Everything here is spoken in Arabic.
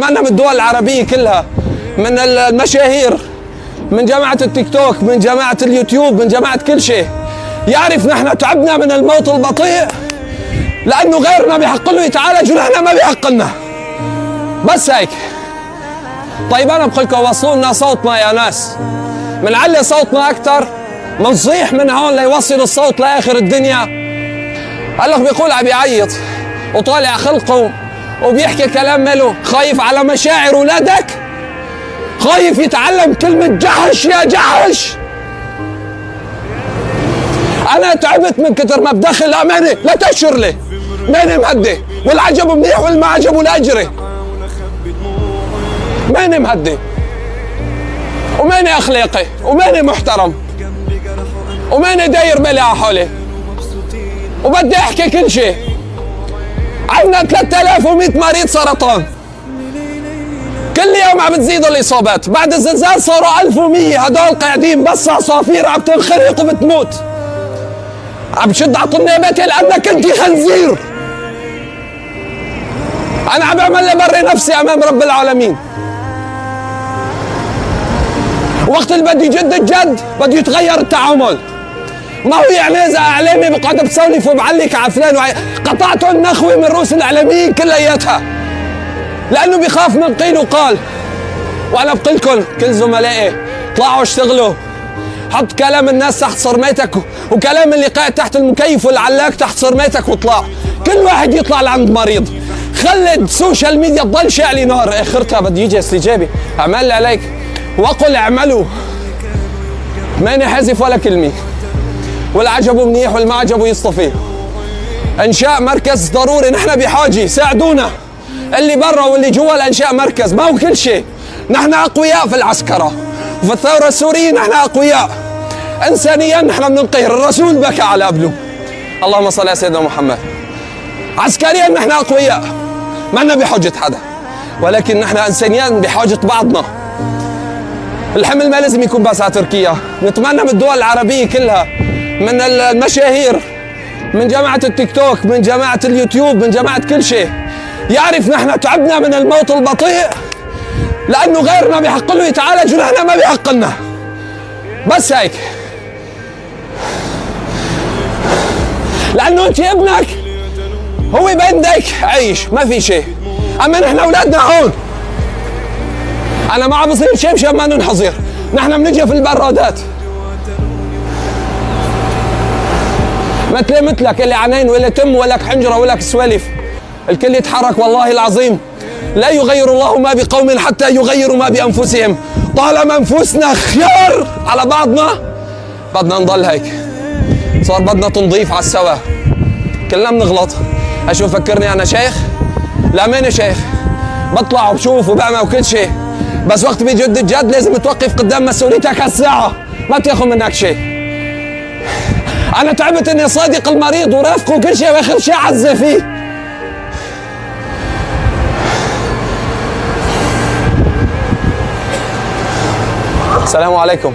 نتمنى من الدول العربية كلها، من المشاهير، من جماعة التيك توك، من جماعة اليوتيوب، من جماعة كل شيء، يعرف نحن تعبنا من الموت البطيء لأنه غيرنا بيحق له يتعالج ونحن ما بيحق لنا. بس هيك. طيب أنا بقول لكم وصلوا لنا صوتنا يا ناس، منعلي صوتنا أكثر، منصيح من هون ليوصل الصوت لآخر الدنيا. هلا بيقول عم بيعيط وطالع خلقه وبيحكي كلام ماله، خايف على مشاعر أولادك؟ خايف يتعلم كلمة جحش يا جحش؟ أنا تعبت من كتر ما بدخل أمانة لا تشر لي، ماني مهدي، والعجب منيح والما عجب ولا أجري. ماني مهدي وماني أخلاقي وماني محترم وماني داير بالي على حولي وبدي أحكي كل شيء. عندنا 3100 مريض سرطان، كل يوم عم بتزيد الإصابات، بعد الزلزال صاروا 1100. هدول قاعدين بس عصافير عم تنخرق وبتموت، عم بشد على طنابتي لأنك أنت خنزير. أنا عم بعمل لبري نفسي أمام رب العالمين. وقت اللي بدي جد الجد بده يتغير التعامل. ما هو يعني إذا إعلامي بقعد بسولف وبعلق على فلان قطعته النخوة من رؤوس الإعلاميين كلياتها، لأنه بيخاف من قيل وقال. وأنا بقول لكم كل زملائي طلعوا اشتغلوا، حط كلام الناس تحت صرميتك وكلام اللي قاعد تحت المكيف والعلاق تحت صرميتك واطلع. كل واحد يطلع لعند مريض، خلي السوشيال ميديا تضل شاعلة نار. اخرتها بده يجي استجابة. اعمل عليك وقل اعملوا، ماني حازف ولا كلمة، والعجب منيح والمعجب يصطفي. انشاء مركز ضروري، نحن بحاجة، ساعدونا اللي برا واللي جوا الانشاء مركز. ما هو كل شيء، نحن اقوياء في العسكرة وفي الثورة السورية، نحن اقوياء انسانيا، نحن بننقهر. الرسول بكى على ابنه، اللهم صل على سيدنا محمد. عسكريا نحن اقوياء، ما لنا بحاجة حدا، ولكن نحن انسانيا بحاجة بعضنا. الحمل ما لازم يكون بس على تركيا، نتمنى من الدول العربية كلها، من المشاهير، من جماعة التيك توك، من جماعة اليوتيوب، من جماعة كل شيء، يعرف نحن تعبنا من الموت البطيء لأنه غيرنا بيحق له يتعالج ونحن ما بيحق لنا. بس هيك. لأنه أنت ابنك هو بيدك عيش، ما في شيء، أما نحن أولادنا هون. أنا ما عم بصير شيء مشان ما ننحظر، نحن بنجي في البرادات مثلك اللي عينين ولا تم ولا حنجرة ولا سوالف، الكل يتحرك. والله العظيم لا يغير الله ما بقوم حتى يغيروا ما بأنفسهم. طالما أنفسنا خيار على بعضنا بدنا نضل هيك. صار بدنا تنظيف على السوا، كلنا بنغلط. أشوف فكرني أنا شيخ؟ لا ماني شيخ، بطلع وبشوف وبعمل وكل شيء، بس وقت بيجد الجد لازم توقف قدام مسؤوليتك هالساعة، ما تاخذ منك شيء. أنا تعبت إني صادق المريض ورافقه وكل شيء، وآخر شيء عزة فيه. السلام عليكم.